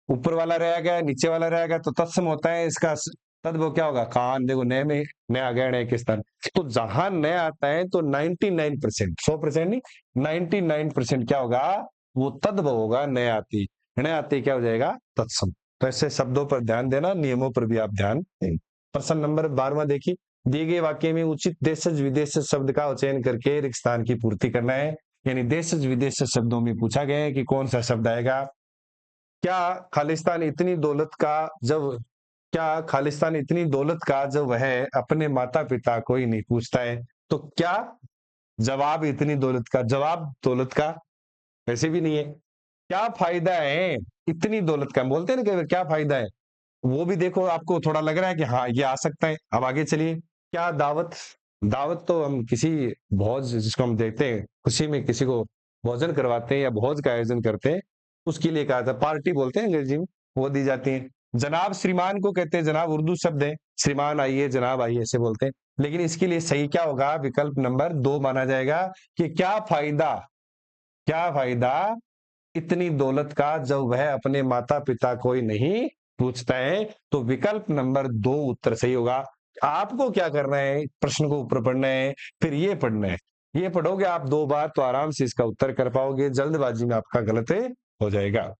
ऊपर वाला रह गया, नीचे वाला रह गया, तो तत्सम होता है, इसका तद्भव क्या होगा, कान। देखो नए में नया आ गया, नए के स्थान। तो जहां नया आता है तो 99%, 100% नहीं, 99% क्या होगा, वो तद्भव होगा नया आती। नया आती क्या हो जाएगा, तत्सम। तो ऐसे शब्दों पर ध्यान देना, नियमों पर भी आप ध्यान दें। प्रश्न नंबर 12वां देखिए, दिए गए वाक्य में उचित देशज विदेशज शब्द का चयन करके रिक्त स्थान की पूर्ति करना है। यानी देशज विदेशज शब्दों में पूछा गया है कि कौन सा शब्द आएगा। क्या खालिस्तान इतनी दौलत का जब क्या खालिस्तान इतनी दौलत का जब वह अपने माता पिता को ही नहीं पूछता है। तो क्या जवाब इतनी दौलत का, जवाब दौलत का वैसे भी नहीं है। क्या फायदा है इतनी दौलत का, बोलते हैं ना कि क्या फायदा है, वो भी देखो आपको थोड़ा लग रहा है कि हाँ ये आ सकता है। अब आगे चलिए, क्या दावत, दावत तो हम किसी भोज जिसको हम देते हैं, खुशी में किसी को भोजन करवाते हैं या भोज का आयोजन करते हैं, उसके लिए कहा था, पार्टी बोलते हैं अंग्रेजी में, वो दी जाती है। जनाब श्रीमान को कहते हैं, जनाब उर्दू शब्द है, श्रीमान आइए जनाब आइए ऐसे बोलते हैं। लेकिन इसके लिए सही क्या होगा, विकल्प नंबर 2 माना जाएगा कि क्या फायदा, क्या फायदा इतनी दौलत का जब वह अपने माता पिता को ही नहीं पूछता है। तो विकल्प नंबर 2 उत्तर सही होगा। आपको क्या करना है, प्रश्न को ऊपर पढ़ना है, फिर ये पढ़ना है। ये पढ़ोगे आप 2 बार तो आराम से इसका उत्तर कर पाओगे, जल्दबाजी में आपका गलत हो जाएगा।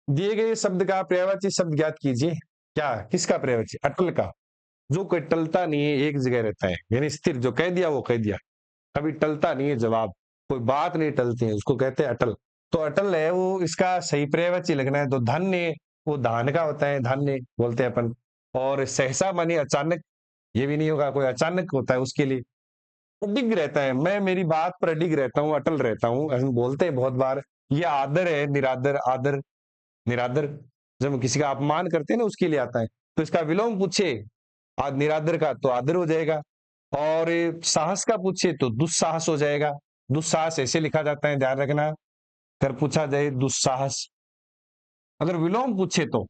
दिए गए शब्द का पर्यायवाची शब्द ज्ञात कीजिए। क्या, किसका पर्यायवाची, अटल का। जो कोई टलता नहीं है, एक जगह रहता है, यानी स्थिर, जो कह दिया वो कह दिया, कभी टलता नहीं है जवाब, कोई बात नहीं टलती है, उसको कहते हैं अटल। तो अटल है वो, इसका सही पर्यायवाची लगना है। तो धन्य, वो धान का होता है, धान्य बोलते हैं अपन। और सहसा मानी अचानक, ये भी नहीं होगा, कोई अचानक होता है उसके लिए। डिग रहता है, मैं मेरी बात पर डिग रहता हूँ, अटल रहता हूँ, ऐसे बोलते हैं बहुत बार। ये आदर है, निरादर, आदर निरादर, जब हम किसी का अपमान करते हैं ना उसके लिए आता है। तो इसका विलोम पूछे आज निरादर का तो आदर हो जाएगा, और साहस का पूछे तो दुस्साहस हो जाएगा। दुस्साहस ऐसे लिखा जाता है, ध्यान रखना। अगर पूछा जाए दुस्साहस, अगर विलोम पूछे तो,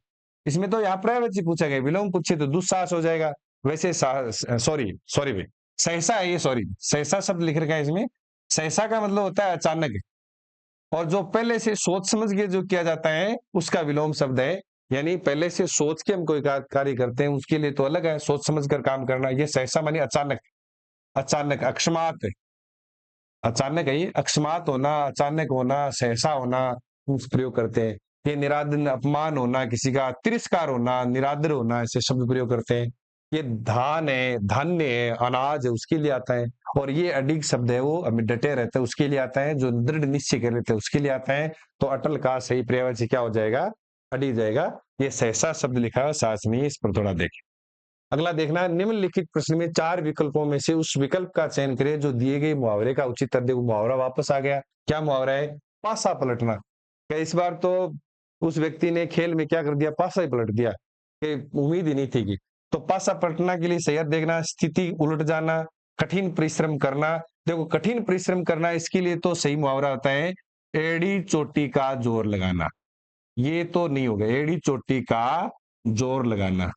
इसमें तो यहाँ पर्यायवाची पूछा गया, विलोम पूछे तो दुस्साहस हो जाएगा। वैसे सॉरी सॉरी भाई, सहसा है ये, सॉरी सहसा शब्द लिख रखा है इसमें। सहसा का मतलब होता है अचानक, और जो पहले से सोच समझ के जो किया जाता है उसका विलोम शब्द है। यानी पहले से सोच के हम कोई कार्य करते हैं उसके लिए तो अलग है, सोच समझ कर काम करना। ये सहसा मानी अचानक, अचानक, अकस्मात, अचानक है ये, अकस्मात होना, अचानक होना, सहसा होना, उस प्रयोग करते हैं। ये निरादर, अपमान होना, किसी का तिरस्कार होना, निरादर होना, ऐसे शब्द प्रयोग करते हैं। ये धान है, धान्य है, अनाज है, उसके लिए आता है। और ये अडिग शब्द है, वो हमें डटे रहते हैं उसके लिए आता है, जो दृढ़ निश्चय कर लेते हैं उसके लिए आता है। तो अटल का सही पर्यायवाची क्या हो जाएगा, अडिग जाएगा। ये सहसा शब्द लिखा है, साहस नहीं है, इस पर थोड़ा देखें। अगला देखना, निम्नलिखित प्रश्न में 4 विकल्पों में से उस विकल्प का चयन करें जो दिए गए मुहावरे का उचित है। देखो मुहावरा वापस आ गया, क्या मुहावरा है, पासा पलटना। क्या इस बार तो उस व्यक्ति ने खेल में क्या कर दिया, पासा ही पलट दिया, कि उम्मीद ही नहीं थी कि। तो पासा पलटना के लिए सही अर्थ देखना, स्थिति उलट जाना, कठिन परिश्रम करना। देखो कठिन परिश्रम करना, इसके लिए तो सही मुहावरा होता है एड़ी चोटी का जोर लगाना। ये तो नहीं होगा, एड़ी चोटी का जोर लगाना,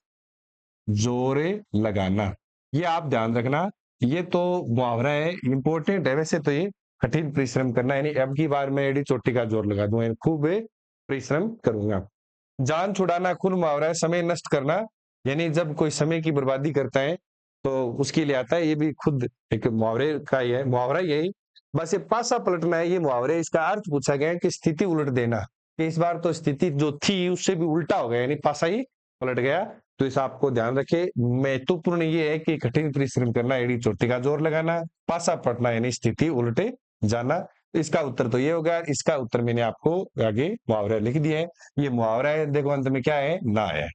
जोरे लगाना, ये आप ध्यान रखना। ये तो मुहावरा है, इंपॉर्टेंट है वैसे तो ये। कठिन परिश्रम करना, यानी अब की बार मैं एड़ी चोटी का जोर लगा दूंगा, खूब परिश्रम करूंगा। जान छुड़ाना खुद मुहावरा है, समय नष्ट करना, यानी जब कोई समय की बर्बादी करता है तो उसके लिए आता है, ये भी खुद एक मुहावरे का ही है, मुहावरा यही। बस ये पासा पलटना है, ये मुहावरे, इसका अर्थ पूछा गया है कि स्थिति उलट देना, कि इस बार तो स्थिति जो थी उससे भी उल्टा हो गया, यानी पासा ही पलट गया। तो इस आपको ध्यान रखे, महत्वपूर्ण ये है कि कठिन परिश्रम करना, एड़ी चोटी का जोर लगाना, पासा पलटना यानी स्थिति उल्टे जाना। इसका उत्तर तो ये होगा। इसका उत्तर मैंने आपको आगे मुहावरा लिख दिया है। ये मुहावरा है, देखो अंत में क्या है, ना है।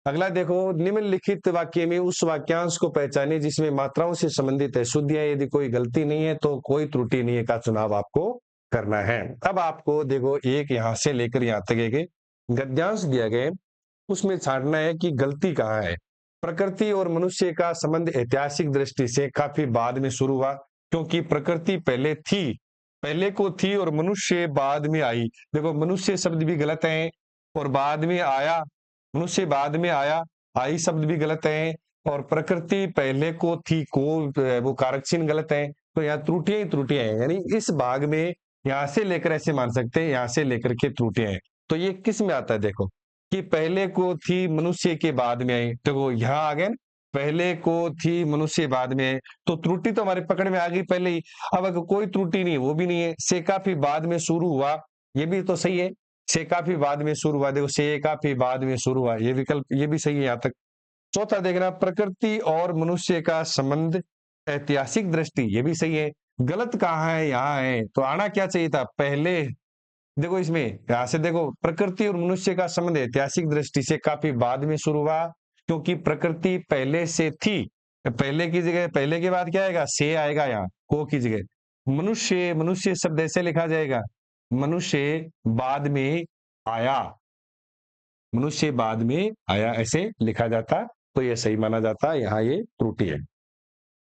अगला देखो, निम्नलिखित वाक्य में उस वाक्यांश को पहचाने जिसमें मात्राओं से संबंधित है शुद्धियां, यदि कोई गलती नहीं है तो कोई त्रुटि नहीं है का चुनाव आपको करना है। अब आपको देखो एक यहां से लेकर यहां तक एक गद्यांश दिया गया, उसमें छांटना है कि गलती कहाँ है। प्रकृति और मनुष्य का संबंध ऐतिहासिक दृष्टि से काफी बाद में शुरू हुआ, क्योंकि प्रकृति पहले थी, पहले को थी, और मनुष्य बाद में आई। देखो मनुष्य शब्द भी गलत है, और बाद में आया, मनुष्य बाद में आया, आई शब्द भी गलत है, और प्रकृति पहले को थी को, वो कारक चिन्ह गलत है। तो यहाँ त्रुटियां ही त्रुटियां हैं, यानी इस भाग में यहां से लेकर ऐसे मान सकते हैं, यहां से लेकर के त्रुटियां हैं। तो ये किस में आता है देखो, कि पहले को थी मनुष्य के बाद में आई, तो वो यहाँ आ गए ना, पहले को थी मनुष्य बाद में आई, तो त्रुटि तो हमारे पकड़ में आ गई पहले ही। अब अगर कोई त्रुटि नहीं, वो भी नहीं है, से काफी बाद में शुरू हुआ, ये भी तो सही है, से काफी बाद में शुरू हुआ, देखो से काफी बाद में शुरू हुआ, ये विकल्प ये भी सही है यहाँ तक। चौथा देखना, प्रकृति और मनुष्य का संबंध ऐतिहासिक दृष्टि, ये भी सही है। गलत कहाँ है, यहाँ है, तो आना क्या चाहिए था पहले। देखो इसमें यहां से देखो, प्रकृति और मनुष्य का संबंध ऐतिहासिक दृष्टि से काफी बाद में शुरू हुआ, क्योंकि प्रकृति पहले से थी। पहले की जगह, पहले के बाद क्या आएगा, से आएगा, यहाँ को की जगह मनुष्य, मनुष्य शब्द ऐसे लिखा जाएगा, मनुष्य बाद में आया, मनुष्य बाद में आया ऐसे लिखा जाता, तो ये सही माना जाता, यहाँ ये त्रुटि है।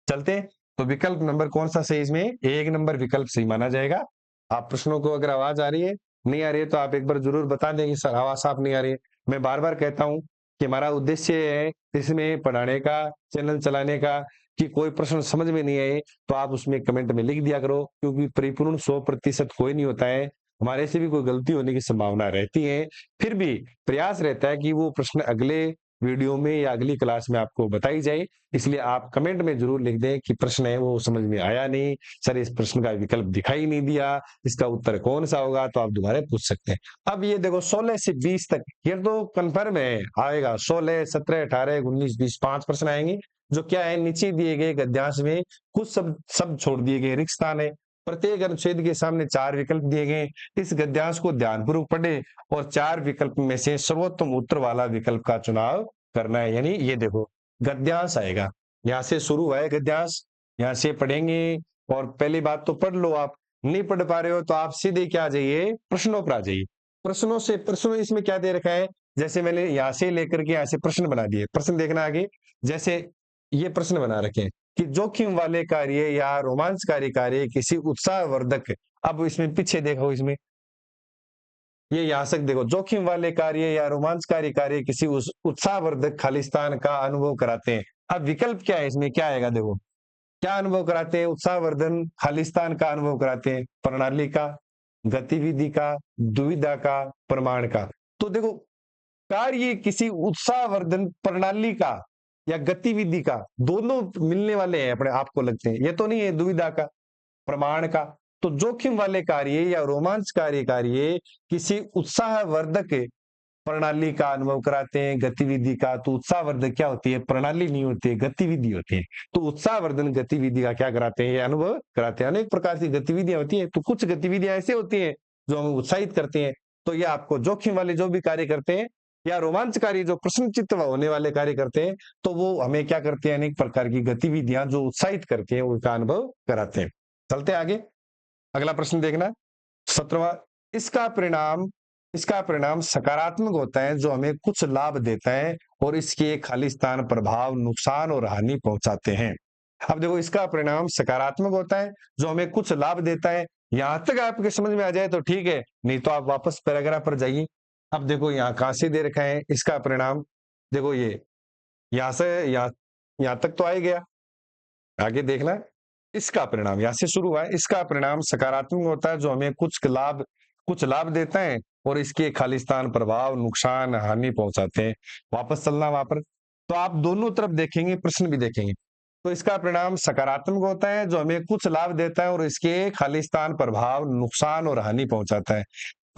चलते, तो विकल्प नंबर कौन सा सही, इसमें एक नंबर विकल्प सही माना जाएगा। आप प्रश्नों को अगर आवाज आ रही है, नहीं आ रही है, तो आप एक बार जरूर बता देंगे सर आवाज साफ नहीं आ रही है। मैं बार बार कहता हूं कि हमारा उद्देश्य है इसमें पढ़ाने का, चैनल चलाने का, कि कोई प्रश्न समझ में नहीं आए तो आप उसमें कमेंट में लिख दिया करो, क्योंकि परिपूर्ण 100% कोई नहीं होता है, हमारे से भी कोई गलती होने की संभावना रहती है। फिर भी प्रयास रहता है कि वो प्रश्न अगले वीडियो में या अगली क्लास में आपको बताई जाए, इसलिए आप कमेंट में जरूर लिख दें कि प्रश्न है वो समझ में आया नहीं, सर इस प्रश्न का विकल्प दिखाई नहीं दिया, इसका उत्तर कौन सा होगा, तो आप दोबारा पूछ सकते हैं। अब ये देखो 16 से 20 तक, ये तो कंफर्म है आएगा, 16, 17, 18, 19, 20, 5 प्रश्न आएंगे, जो क्या है नीचे दिए गए गद्यांश में कुछ सब छोड़ दिए गए रिक्त स्थान है। प्रत्येक अनुच्छेद के सामने 4 विकल्प दिए गए, इस गद्यांश को ध्यानपूर्वक पढ़े और 4 विकल्प में से सर्वोत्तम उत्तर वाला विकल्प का चुनाव करना है। यानी ये देखो गद्यांश आएगा, यहाँ से शुरू है गद्यांश, यहाँ से पढ़ेंगे, और पहली बात तो पढ़ लो, आप नहीं पढ़ पा रहे हो तो आप सीधे क्या आ जाइए, प्रश्नों पर आ जाइए। प्रश्नों से, प्रश्नों इसमें क्या दे रखा है, जैसे मैंने यहाँ से लेकर के यहाँ से प्रश्न बना दिए, प्रश्न देखना आगे, जैसे ये प्रश्न बना रखे हैं कि जोखिम वाले कार्य या रोमांचकारी कार्य किसी उत्साहवर्धक, अब इसमें पीछे देखो, इसमें ये यहाँ से देखो, जोखिम वाले कार्य या रोमांचकारी कार्य किसी उत्साहवर्धक खालिस्तान का अनुभव कराते हैं। अब विकल्प क्या है इसमें, क्या आएगा, देखो क्या अनुभव कराते हैं, उत्साहवर्धन खालिस्तान का अनुभव कराते हैं, प्रणाली का, गतिविधि का, दुविधा का, प्रमाण का। तो देखो कार्य किसी उत्साहवर्धन प्रणाली का या गतिविधि का, दोनों मिलने वाले हैं अपने आपको लगते हैं, ये तो नहीं है दुविधा का, प्रमाण का। तो जोखिम वाले कार्य या रोमांचकारी कार्य किसी उत्साहवर्धक प्रणाली का अनुभव कराते हैं, गतिविधि का, तो उत्साहवर्धक क्या होती है, प्रणाली नहीं होती है, गतिविधि होती है। तो उत्साहवर्धन गतिविधि का क्या कराते हैं, ये अनुभव कराते हैं। अनेक प्रकार की गतिविधियां होती है, तो कुछ गतिविधियां ऐसे होती हैं जो हमें उत्साहित करते हैं, तो ये आपको जोखिम वाले जो भी कार्य करते हैं या रोमांचकारी जो प्रश्नचित्त होने वाले कार्य करते हैं, तो वो हमें क्या करते हैं, अनेक प्रकार की गतिविधियां जो उत्साहित करती हैं उनका अनुभव कराते हैं। चलते आगे, अगला प्रश्न देखना 17वां, इसका परिणाम, इसका परिणाम सकारात्मक होता है जो हमें कुछ लाभ देता है और इसके खालिस्तान प्रभाव नुकसान और हानि पहुंचाते हैं। अब देखो इसका परिणाम सकारात्मक होता है जो हमें कुछ लाभ देता है, यहां तक आपके समझ में आ जाए तो ठीक है, नहीं तो आप वापस पैराग्राफ पर जाइए। अब देखो यहाँ कहां से दे रखा है इसका परिणाम, देखो ये यहां से यहाँ तक तो आ ही गया, आगे देखना, इसका परिणाम यहां से शुरू हुआ है, इसका परिणाम सकारात्मक होता है जो हमें कुछ लाभ देता है और इसके खालिस्तान प्रभाव नुकसान हानि पहुंचाते हैं। वापस चलना वहां पर, तो आप दोनों तरफ देखेंगे, प्रश्न भी देखेंगे। तो इसका परिणाम सकारात्मक होता है जो हमें कुछ लाभ देता है और इसके खालिस्तान प्रभाव नुकसान और हानि पहुंचाता है।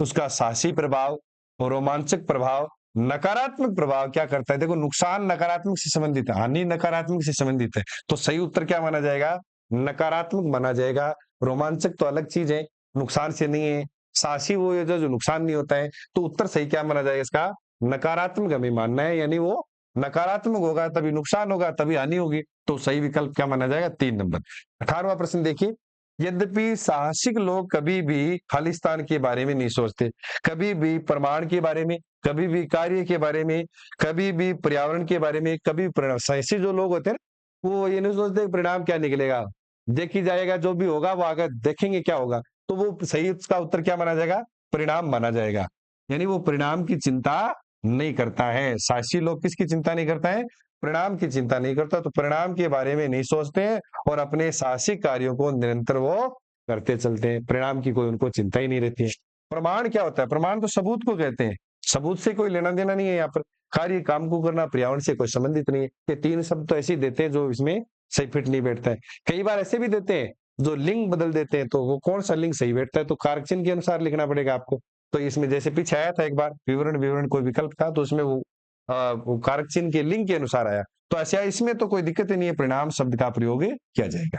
उसका साहसी प्रभाव और रोमांचक प्रभाव, नकारात्मक प्रभाव क्या करता है, देखो नुकसान नकारात्मक से संबंधित है, हानि नकारात्मक से संबंधित है, तो सही उत्तर क्या माना जाएगा, नकारात्मक माना जाएगा। रोमांचक तो अलग चीज है, नुकसान से नहीं है, साहसी वो है जो नुकसान नहीं होता है, तो उत्तर सही क्या माना जाएगा इसका, नकारात्मक हमें मानना है, यानी वो नकारात्मक होगा तभी नुकसान होगा तभी हानि होगी, तो सही विकल्प क्या माना जाएगा, 3 नंबर। 18वां प्रश्न देखिए, यद्यपि साहसिक लोग कभी भी खालिस्तान के बारे में नहीं सोचते, कभी भी प्रमाण के बारे में, कभी भी कार्य के बारे में, कभी भी पर्यावरण के बारे में, कभी परिणाम, साहसी जो लोग होते हैं वो ये नहीं सोचते परिणाम क्या निकलेगा, देखी जाएगा जो भी होगा वो आगे देखेंगे क्या होगा, तो वो सही उसका उत्तर क्या माना जाएगा, परिणाम माना जाएगा। यानी वो परिणाम की चिंता नहीं करता है, साहसी लोग किसकी चिंता नहीं करता है, परिणाम की चिंता नहीं करता, तो परिणाम के बारे में नहीं सोचते हैं और अपने साहसिक कार्यों को निरंतर वो करते चलते हैं, परिणाम की कोई उनको चिंता ही नहीं रहती है। प्रमाण क्या होता है, प्रमाण तो सबूत को कहते हैं, सबूत से कोई लेना देना नहीं है यहाँ पर। कार्य काम को करना पर्यावरण से कोई संबंधित नहीं है। ये 3 शब्द तो ऐसे ही देते हैं जो इसमें सही फिट नहीं बैठता है। कई बार ऐसे भी देते हैं जो लिंग बदल देते हैं, तो वो कौन-सा लिंग सही बैठता है तो कारक चिन्ह के अनुसार लिखना पड़ेगा आपको। तो इसमें जैसे पीछे आया था एक बार विवरण कोई विकल्प था तो उसमें वो कारक चिन्ह के लिंग के अनुसार आया। तो ऐसा इसमें तो कोई दिक्कत ही नहीं है, परिणाम शब्द का प्रयोग किया जाएगा।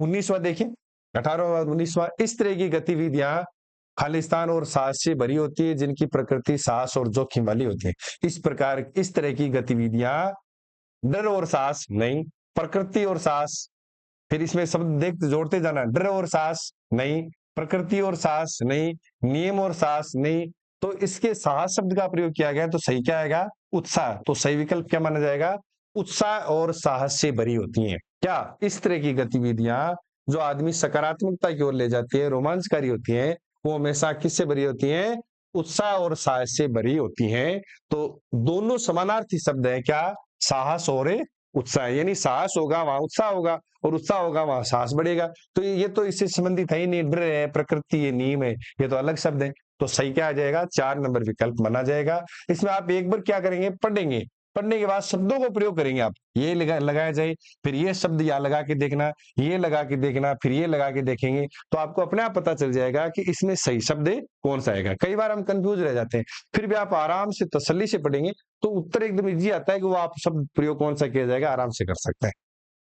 19वां देखिए, 18वां 19वां, इस तरह की गतिविधियां खालिस्तान और साहस से भरी होती है जिनकी प्रकृति साहस और जोखिम वाली होती है। इस तरह की गतिविधियां डर और साहस नहीं, प्रकृति और साहस, फिर इसमें शब्द देख जोड़ते जाना, डर और साहस नहीं, प्रकृति और साहस नहीं, नियम और साहस नहीं। तो इसके साहस शब्द का प्रयोग किया गया तो सही क्या आएगा? उत्साह। तो सही विकल्प क्या माना जाएगा? उत्साह और साहस से भरी होती हैं। क्या इस तरह की गतिविधियां जो आदमी सकारात्मकता की ओर ले जाती है, रोमांचकारी होती हैं, वो हमेशा किससे भरी होती हैं? उत्साह और साहस से भरी होती हैं। तो दोनों समानार्थी शब्द है क्या? साहस और उत्साह, यानी साहस होगा वहां उत्साह होगा और उत्साह होगा वहां साहस बढ़ेगा। तो ये तो इससे संबंधित है ही नहीं, डर है, प्रकृति है, नियम है, ये तो अलग शब्द है। तो सही क्या आ जाएगा? 4 नंबर विकल्प माना जाएगा। इसमें आप एक बार क्या करेंगे? पढ़ेंगे, पढ़ने के बाद शब्दों को प्रयोग करेंगे आप। ये लगाया जाए, फिर ये शब्द यहाँ लगा के देखना, ये लगा के देखना, फिर ये लगा के देखेंगे, तो आपको अपने आप पता चल जाएगा कि इसमें सही शब्द कौन सा आएगा। कई बार हम कंफ्यूज रह जाते हैं, फिर भी आप आराम से तसल्ली से पढ़ेंगे तो उत्तर एकदम ईजी आता है कि वो आप शब्द प्रयोग कौन सा किया जाएगा, आराम से कर सकते हैं।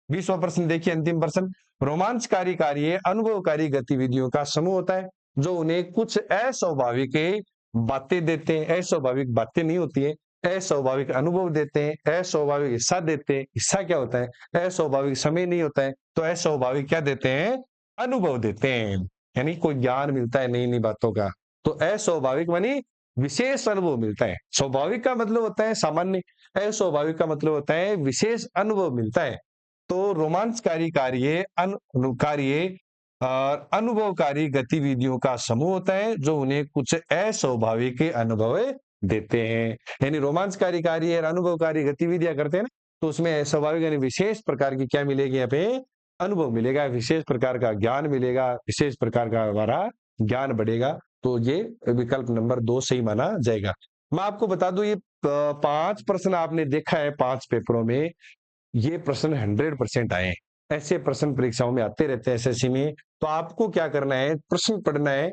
20वां प्रश्न देखिए, अंतिम प्रश्न, रोमांचकारी कार्य अनुभवकारी गतिविधियों का समूह होता है जो उन्हें कुछ अस्वाभाविक बातें देते हैं। अस्वाभाविक बातें नहीं होती है, अस्वाभाविक अनुभव देते हैं, अस्वाभाविक हिस्सा देते हैं। हिस्सा क्या होता है? अस्वाभाविक समय नहीं होता है, तो अस्वाभाविक क्या देते हैं? अनुभव देते हैं, यानी कोई ज्ञान मिलता है नई नई बातों का। तो अस्वाभाविक मानी विशेष अनुभव मिलता है। स्वाभाविक का मतलब होता है सामान्य, अस्वाभाविक का मतलब होता है विशेष अनुभव मिलता है। तो रोमांचकारी कार्य अनुभवकारी गतिविधियों का समूह होता है जो उन्हें कुछ अस्वाभाविक अनुभव देते हैं। यानी रोमांचकारी कार्य और अनुभवकारी गतिविधियां करते हैं ना, तो उसमें स्वाभाविक यानी विशेष प्रकार की क्या मिलेगी? यहाँ पे अनुभव मिलेगा, विशेष प्रकार का ज्ञान मिलेगा, विशेष प्रकार का हमारा ज्ञान बढ़ेगा। तो ये विकल्प नंबर 2 सही माना जाएगा। मैं आपको बता दूं, ये 5 प्रश्न आपने देखा है 5 पेपरों में, ये प्रश्न 100% आए हैं। ऐसे प्रश्न परीक्षाओं में आते रहते हैं एसएससी में। तो आपको क्या करना है? प्रश्न पढ़ना है,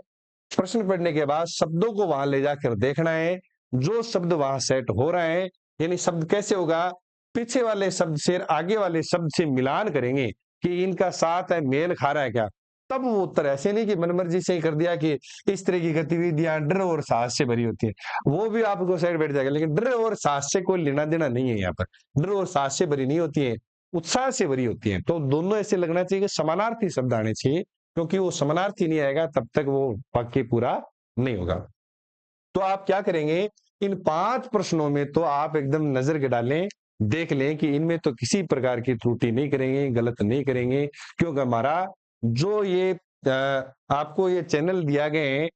प्रश्न पढ़ने के बाद शब्दों को वहां ले जाकर देखना है, जो शब्द वहां सेट हो रहा है, यानी शब्द कैसे होगा? पीछे वाले शब्द से आगे वाले शब्द से मिलान करेंगे कि इनका साथ है, मेल खा रहा है क्या, तब वो उत्तर। ऐसे नहीं कि मनमर्जी से ही कर दिया कि इस तरह की गतिविधियां डर और साहस से भरी होती है, वो भी आपको साइड बैठ जाएगा। लेकिन डर और साहस से कोई लेना देना नहीं है यहाँ पर। डर और साहस से भरी नहीं होती है, उत्साह से भरी होती है। तो दोनों ऐसे लगना चाहिए कि समानार्थी शब्द आने चाहिए, क्योंकि वो समानार्थी नहीं आएगा तब तक वो वाक्य पूरा नहीं होगा। तो आप क्या करेंगे? इन 5 प्रश्नों में तो आप एकदम नजर के डालें, देख लें कि इनमें तो किसी प्रकार की त्रुटि नहीं करेंगे, गलत नहीं करेंगे, क्योंकि हमारा जो ये आपको ये चैनल दिया गए हैं,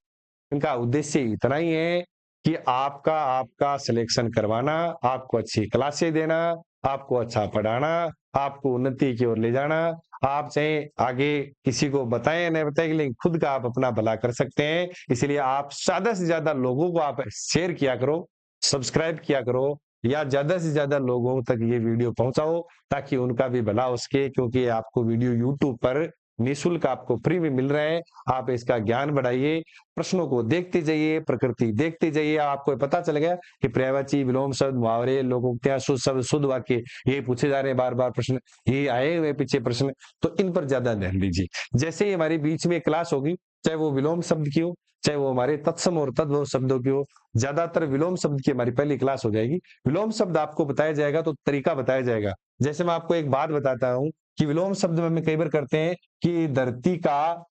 इनका उद्देश्य इतना ही है कि आपका सिलेक्शन करवाना, आपको अच्छी क्लासें देना, आपको अच्छा पढ़ाना, आपको उन्नति की ओर ले जाना। आप चाहे आगे किसी को बताएं या नहीं बताएं, लेकिन खुद का आप अपना भला कर सकते हैं। इसलिए आप ज्यादा से ज्यादा लोगों को आप शेयर किया करो, सब्सक्राइब किया करो, या ज्यादा से ज्यादा लोगों तक ये वीडियो पहुंचाओ ताकि उनका भी भला हो सके। क्योंकि आपको वीडियो यूट्यूब पर निःशुल्क आपको फ्री में मिल रहे हैं। आप इसका ज्ञान बढ़ाइए, प्रश्नों को देखते जाइए, प्रकृति देखते जाइए, आपको पता चल गया कि पर्यायवाची, विलोम शब्द, मुहावरे, लोकोक्तियां, शुद्ध शब्द, शुद्ध वाक्य, ये पूछे जा रहे हैं बार बार प्रश्न, ये आए हुए पीछे प्रश्न, तो इन पर ज्यादा ध्यान दीजिए। जैसे ही हमारी बीच में क्लास होगी, चाहे वो विलोम शब्द की हो, चाहे वो हमारे तत्सम और तद्भव शब्दों की हो, ज्यादातर विलोम शब्द की हमारी पहली क्लास हो जाएगी। विलोम शब्द आपको बताया जाएगा तो तरीका बताया जाएगा। जैसे मैं आपको एक बात बताता हूँ कि विलोम शब्द में कई बार करते हैं कि धरती का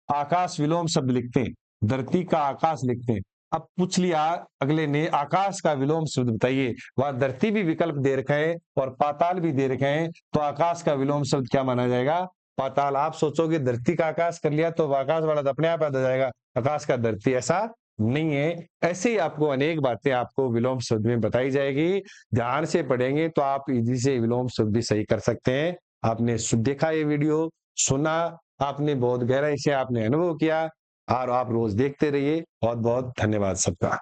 आकाश विलोम शब्द लिखते हैं, धरती का आकाश लिखते हैं। अब पूछ लिया अगले ने, आकाश का विलोम शब्द बताइए। वहां धरती भी विकल्प दे रखा है और पाताल भी दे रखे हैं, तो आकाश का विलोम शब्द क्या माना जाएगा? पाताल। आप सोचोगे धरती का आकाश कर लिया तो आकाश वाला तो अपने आप याद आ जाएगा, आकाश का धरती, ऐसा नहीं है। ऐसे ही आपको अनेक बातें आपको विलोम शब्द में बताई जाएगी। ध्यान से पढ़ेंगे तो आप इजी से विलोम शब्द भी सही कर सकते हैं। आपने देखा ये वीडियो, सुना, आपने बहुत गहराई से आपने अनुभव किया, और आप रोज देखते रहिए। बहुत बहुत धन्यवाद सबका।